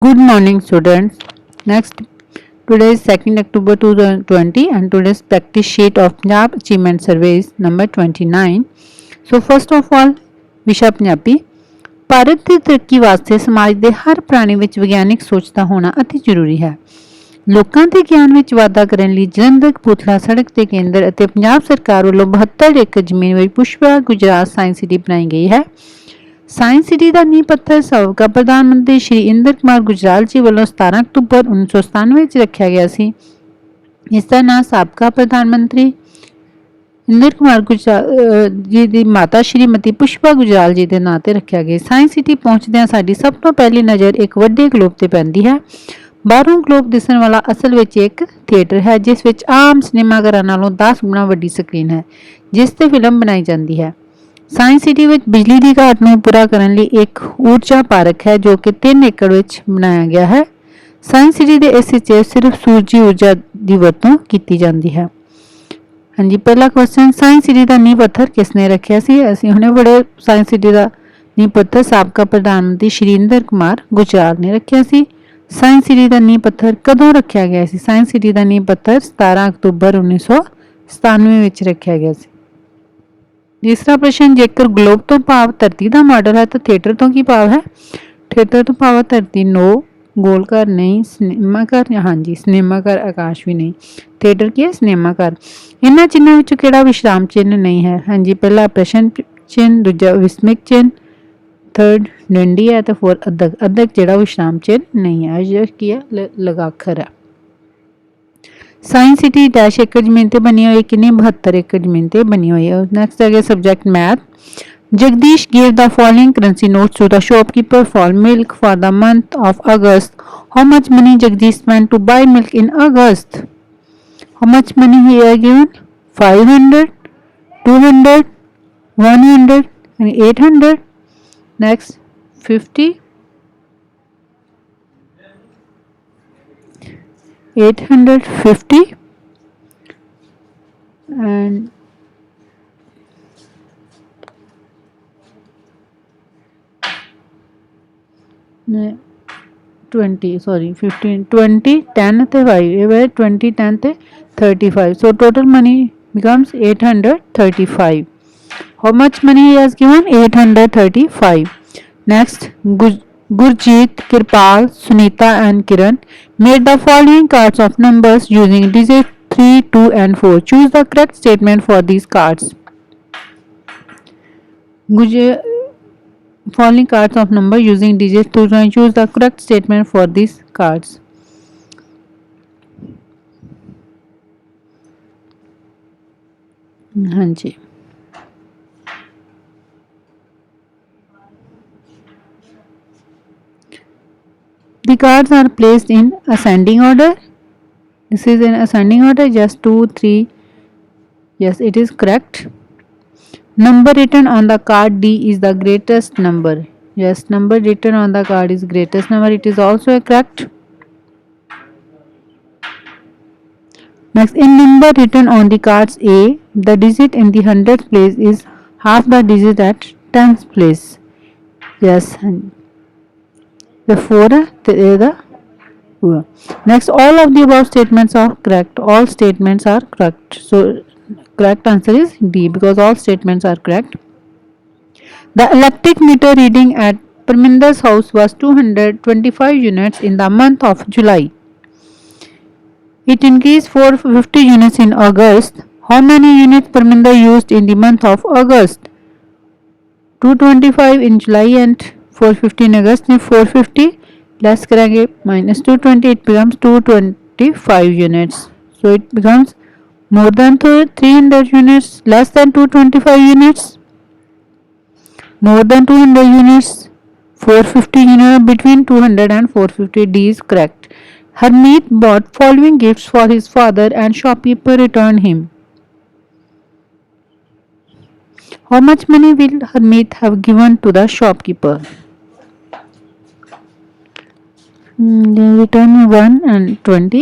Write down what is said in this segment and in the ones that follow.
Good morning, students. Next, today is 2nd October 2020 and today's practice sheet of Punjab Achievement Surveys number 29. So, first of all, ਵਿਸ਼ਾ ਪੰਜਾਬੀ ਭਾਰਤ ਦੀ ਤਰੱਕੀ ਵਾਸਤੇ ਸਮਾਜ ਦੇ ਹਰ ਪ੍ਰਾਣੀ ਵਿੱਚ ਵਿਗਿਆਨਿਕ ਸੋਚ ਦਾ ਹੋਣਾ ਅਤੀ ਜ਼ਰੂਰੀ ਹੈ। ਲੋਕਾਂ ਦੇ ਗਿਆਨ ਵਿੱਚ ਵਾਧਾ ਕਰਨ ਲਈ ਜਲੰਧਰ ਕਪੂਰਥਲਾ ਸੜਕ ਦੇ ਕੇਂਦਰ ਅਤੇ ਪੰਜਾਬ ਸਰਕਾਰ ਵੱਲੋਂ 72 ਏਕੜ ਜ਼ਮੀਨ ਵਿੱਚ ਪੁਸ਼ਪਾ ਗੁਜਰਾਤ ਸਾਇੰਸ ਸਿਟੀ ਬਣਾਈ ਗਈ ਹੈ। ਸਾਇੰਸ ਸਿਟੀ ਦਾ ਨੀਂਹ ਪੱਥਰ ਸਾਬਕਾ ਪ੍ਰਧਾਨ ਮੰਤਰੀ ਸ਼੍ਰੀ ਇੰਦਰ ਕੁਮਾਰ ਗੁਜਰਾਲ ਜੀ ਵੱਲੋਂ 17 ਅਕਤੂਬਰ 1997 ਵਿੱਚ ਰੱਖਿਆ ਗਿਆ ਸੀ। ਇਸ ਦਾ ਨਾਂ ਸਾਬਕਾ ਪ੍ਰਧਾਨ ਮੰਤਰੀ ਇੰਦਰ ਕੁਮਾਰ ਗੁਜਰਾਲ ਜੀ ਦੀ ਮਾਤਾ ਸ਼੍ਰੀਮਤੀ ਪੁਸ਼ਪਾ ਗੁਜਰਾਲ ਜੀ ਦੇ ਨਾਂ ਤੇ ਰੱਖਿਆ ਗਿਆ। ਸਾਇੰਸ ਸਿਟੀ ਪਹੁੰਚਦਿਆਂ ਸਾਡੀ ਸਭ ਤੋਂ ਪਹਿਲੀ ਨਜ਼ਰ ਇੱਕ ਵੱਡੇ ਗਲੋਬ ਤੇ ਪੈਂਦੀ ਹੈ। ਬਾਹਰੋਂ ਗਲੋਬ ਦਿਸਣ ਵਾਲਾ ਅਸਲ ਵਿੱਚ ਇੱਕ ਥੀਏਟਰ ਹੈ, ਜਿਸ ਵਿੱਚ ਆਮ ਸਿਨੇਮਾ ਘਰਾਂ ਨਾਲੋਂ 10 ਗੁਣਾ ਵੱਡੀ ਸਕਰੀਨ ਹੈ, ਜਿਸ ਤੇ ਫਿਲਮ ਬਣਾਈ ਜਾਂਦੀ ਹੈ। ਸਾਇੰਸ ਸਿਟੀ ਵਿੱਚ ਬਿਜਲੀ ਦੀ ਘਾਟ ਨੂੰ ਪੂਰਾ ਕਰਨ ਲਈ ਇੱਕ ਊਰਜਾ ਪਾਰਕ ਹੈ, ਜੋ ਕਿ 3 ਏਕੜ ਵਿੱਚ ਬਣਾਇਆ ਗਿਆ ਹੈ। ਸਾਇੰਸ ਸਿਟੀ ਦੇ ਇਸ ਵਿੱਚ ਸਿਰਫ ਸੂਰਜੀ ਊਰਜਾ ਦੀ ਵਰਤੋਂ ਕੀਤੀ ਜਾਂਦੀ ਹੈ। ਹਾਂਜੀ, ਪਹਿਲਾ ਕੁਐਸਚਨ, ਸਾਇੰਸ ਸਿਟੀ ਦਾ ਨੀਂਹ ਪੱਥਰ ਕਿਸ ਨੇ ਰੱਖਿਆ ਸੀ? ਅਸੀਂ ਹੁਣੇ ਬੜੇ ਸਾਇੰਸ ਸਿਟੀ ਦਾ ਨੀਂਹ ਪੱਥਰ ਸਾਬਕਾ ਪ੍ਰਧਾਨ ਮੰਤਰੀ ਸ਼੍ਰੀ ਇੰਦਰ ਕੁਮਾਰ ਗੁਜਰਾਲ ਨੇ ਰੱਖਿਆ ਸੀ। ਸਾਇੰਸ ਸਿਟੀ ਦਾ ਨੀਂਹ ਪੱਥਰ ਕਦੋਂ ਰੱਖਿਆ ਗਿਆ ਸੀ? ਸਾਇੰਸ ਸਿਟੀ ਦਾ ਨੀਂਹ ਪੱਥਰ 17 ਅਕਤੂਬਰ 1997 ਵਿੱਚ ਰੱਖਿਆ ਗਿਆ ਸੀ। तीसरा प्रश्न, जेकर ग्लोब तो भाव धरती का मॉडल है तो थिएटर तो की भाव है? थिएटर तो भाव धरती, नो। गोल घर नहीं, सिनेमा घर, हाँ जी सिनेमा घर, आकाश भी नहीं। थिएटर की है? सिनेमा घर। इन्होंने चिन्हों विचों किहड़ा विश्राम चिन्ह नहीं है? हाँ जी, पहला प्रश्न चिन्ह, दूजा विस्मिक चिन्ह, थर्ड डंडी है तो फोर्थ अद्धक। अद्धक जिहड़ा विश्राम चिन्ह नहीं है, यह की है? लगाखर है। साइंस सिटी डैश एकड़ जमीन ते बनी हुई, किन्नी 72 एकड़ जमीन ते बनी हुई है। नेक्स्ट है subject math. Jagdish gave the following currency notes to the shopkeeper for milk for the month of August. How much money Jagdish spent to buy milk in August? How much money he has given? 500, 200, 100 and 800. Next, 50, 850 and 20, sorry 15, 20, 10 ਤੇ 5, ਇਹ ਵੇ 20, 10 ਤੇ 35. So total money becomes 835. How much money he has given? 835. Next, Gurjeet, Kirpal, Sunita and Kiran made the following cards of numbers using digits 3, 2 and 4. Choose the correct statement for these cards. Following cards of number using digits 2 and choose the correct statement for these cards. हाँ जी, the cards are placed in ascending order. This is in ascending order. Yes, 2, 3. Yes, it is correct. Number written on the card D is the greatest number. Yes, number written on the card is greatest number. It is also correct. Next, in number written on the cards A, the digit in the 100th place is half the digit at 10th place. Yes, the 4 the next, all of the above statements are correct. All statements are correct. So correct answer is D, because all statements are correct. The electric meter reading at Parminder's house was 225 units in the month of July. It increased 450 units in August. How many units Parminder used in the month of August? 225 in July and 450 in August. 450 less करेंगे minus 220, it becomes 225 units. So it becomes more than 300 units, less than 225 units, more than 200 units, 450 units, between 200 and 450. D is correct. Harmeet bought following gifts for his father and shopkeeper returned him. How much money will Harmeet have given to the shopkeeper? They return 1 and 20.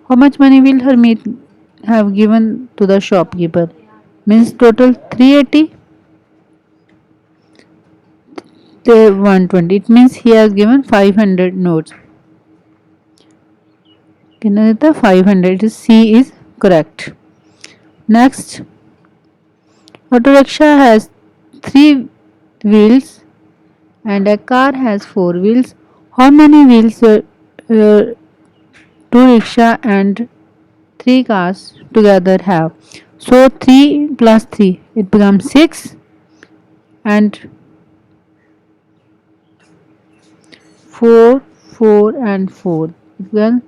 How much money will Harmeet have given to the shopkeeper? Means total 380. the 120. It means he has given 500 notes. कितना देता है 500. C is correct. Next, auto rickshaw has 3 wheels and a car has 4 wheels. How many wheels uh, 2 rickshaw and 3 cars together have? So 3 plus 3, it becomes 6, and 4, 4 and 4, it becomes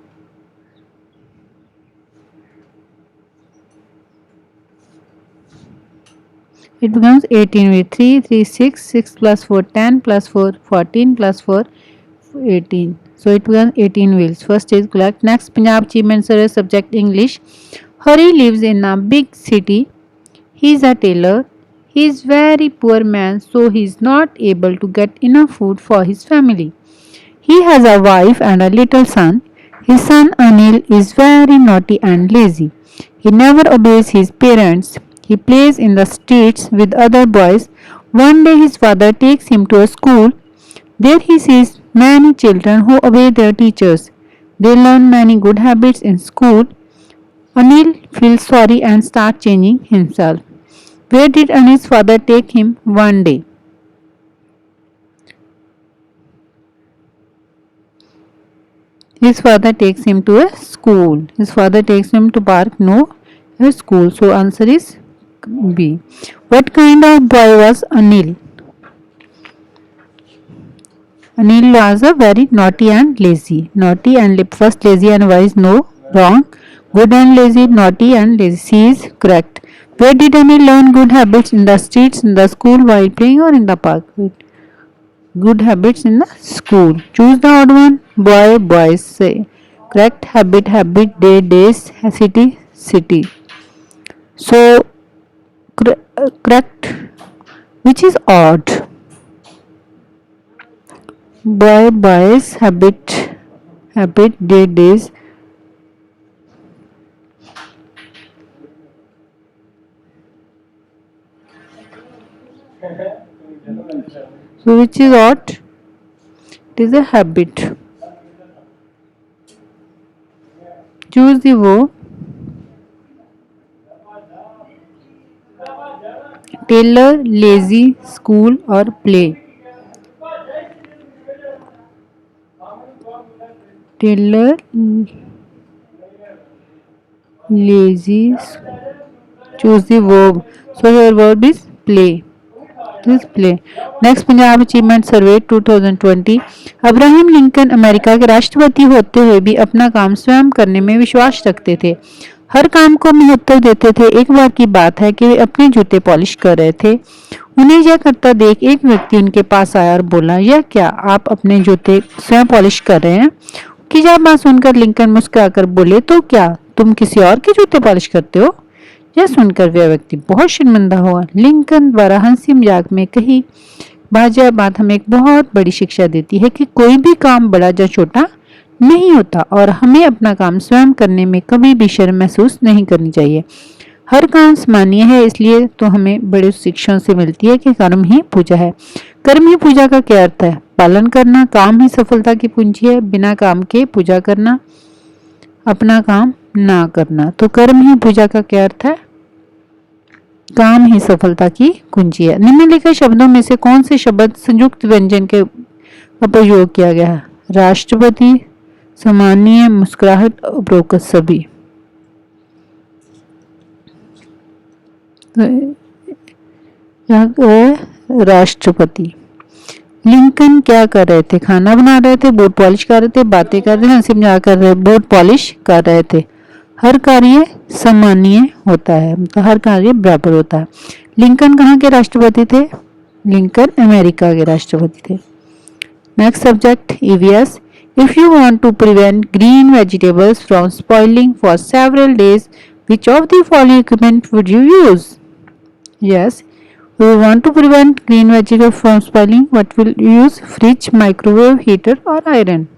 it becomes 18 with 3, 3, 6, 6 plus 4, 10 plus 4, 14 plus 4, 18. So it becomes 18 wheels. First is correct. Next, Punjab Achievement Survey subject English. Hari lives in a big city. He is a tailor. He is very poor man, so he is not able to get enough food for his family. He has a wife and a little son. His son Anil is very naughty and lazy. He never obeys his parents. He plays in the streets with other boys. One day his father takes him to a school. There he sees many children who obey their teachers. They learn many good habits in school. Anil feels sorry and starts changing himself. Where did Anil's father take him one day? His father takes him to a school. His father takes him to park, no, a school. So answer is B. What kind of boy was Anil? Anil was a very naughty and lazy. Naughty and first lazy and wise, no, wrong. Good and lazy, naughty and lazy. C is correct. Where did Anil learn good habits? In the streets, in the school, while playing, or in the park? Good habits in the school. Choose the odd one. Boy, boys. Say correct. Habit, habit. Day, days. City, city. So correct. Which is odd? Boy, boys. Habit, habit. Day, days. So which is odd? It is a habit. Choose the verb. Tailor, lazy, school or play. Tailor, lazy. Choose the verb. So your verb is play. Play. Next, Punjab achievement survey 2020. Abraham Lincoln America के राष्ट्रपति होते हुए भी अपना काम स्वयं करने में विश्वास रखते थे. हर काम को महत्व देते थे. एक बार की बात है कि वे अपने जूते पॉलिश कर रहे थे. उन्हें यह करता देख एक व्यक्ति उनके पास आया और बोला, यह क्या, आप अपने जूते स्वयं पॉलिश कर रहे हैं? कि यह बात सुनकर लिंकन मुस्कुराकर बोले, तो क्या तुम किसी और के जूते पॉलिश करते हो? यह सुनकर वह व्यक्ति बहुत शर्मिंदा हुआ. लिंकन द्वारा हंसी मजाक में कही बात हमें एक बहुत बड़ी शिक्षा देती है कि कोई भी काम बड़ा या छोटा नहीं होता और हमें अपना काम स्वयं करने में कभी भी शर्म महसूस नहीं करनी चाहिए. हर काम सम्मानीय है, इसलिए तो हमें बड़े शिक्षाओं से मिलती है कि कर्म ही पूजा है. कर्म ही पूजा का क्या अर्थ है? पालन करना. काम ही सफलता की पूंजी है. बिना काम के पूजा करना, अपना काम ना करना. तो कर्म ही पूजा का क्या अर्थ है? काम ही सफलता की कुंजी है. निम्नलिखित शब्दों में से कौन से शब्द संयुक्त व्यंजन के प्रयोग किया गया है? राष्ट्रपति, सम्मानीय, मुस्कुराहट, उपरोक्त सभी. राष्ट्रपति. लिंकन क्या कर रहे थे? खाना बना रहे थे, बोर्ड पॉलिश कर रहे थे, बातें कर रहे थे, हंसी मजाक कर रहे, बोर्ड पॉलिश कर रहे थे. हर कार्य सम्मानीय होता है, मतलब हर कार्य बराबर होता है. लिंकन कहाँ के राष्ट्रपति थे? लिंकन अमेरिका के राष्ट्रपति थे. Next subject EVS. If you want to prevent green vegetables from spoiling for several days, which of the following equipment would you use? Yes, we want to prevent green vegetables from spoiling. What will you use? Fridge, microwave, heater or iron?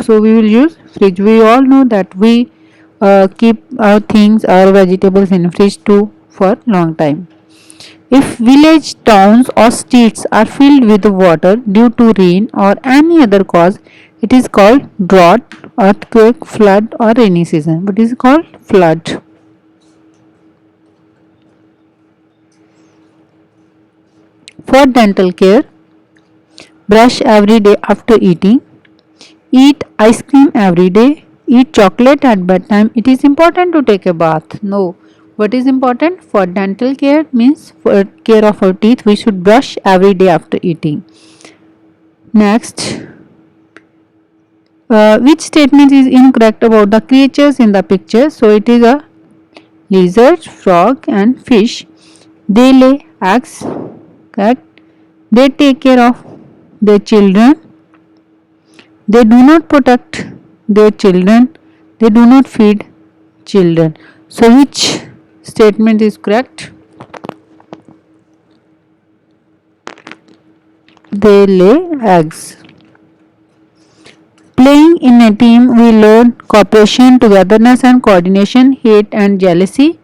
So we will use fridge. We all know that we keep our things, our vegetables in fridge too for long time. If village, towns or streets are filled with water due to rain or any other cause, it is called drought, earthquake, flood or rainy season. What is called? Flood. For dental care, brush every day after eating, eat ice cream every day, eat chocolate at bedtime. It is important to take a bath. No. What is important for dental care means for care of our teeth, we should brush every day after eating. Next, which statement is incorrect about the creatures in the picture? So it is a lizard, frog and fish. They lay eggs. Correct. They take care of their children. They do not protect their children. They do not feed children. So which statement is correct? They lay eggs. Playing in a team, we learn cooperation, togetherness and coordination, hate and jealousy,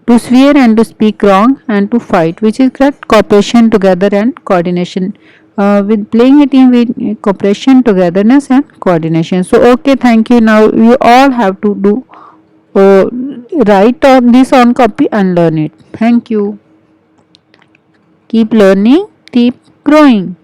to swear and to speak wrong and to fight. Which is correct? Cooperation, together and coordination. With playing a team with cooperation, togetherness and coordination. So okay, thank you. Now you all have to do write on this on copy and learn it. Thank you. Keep learning, keep growing.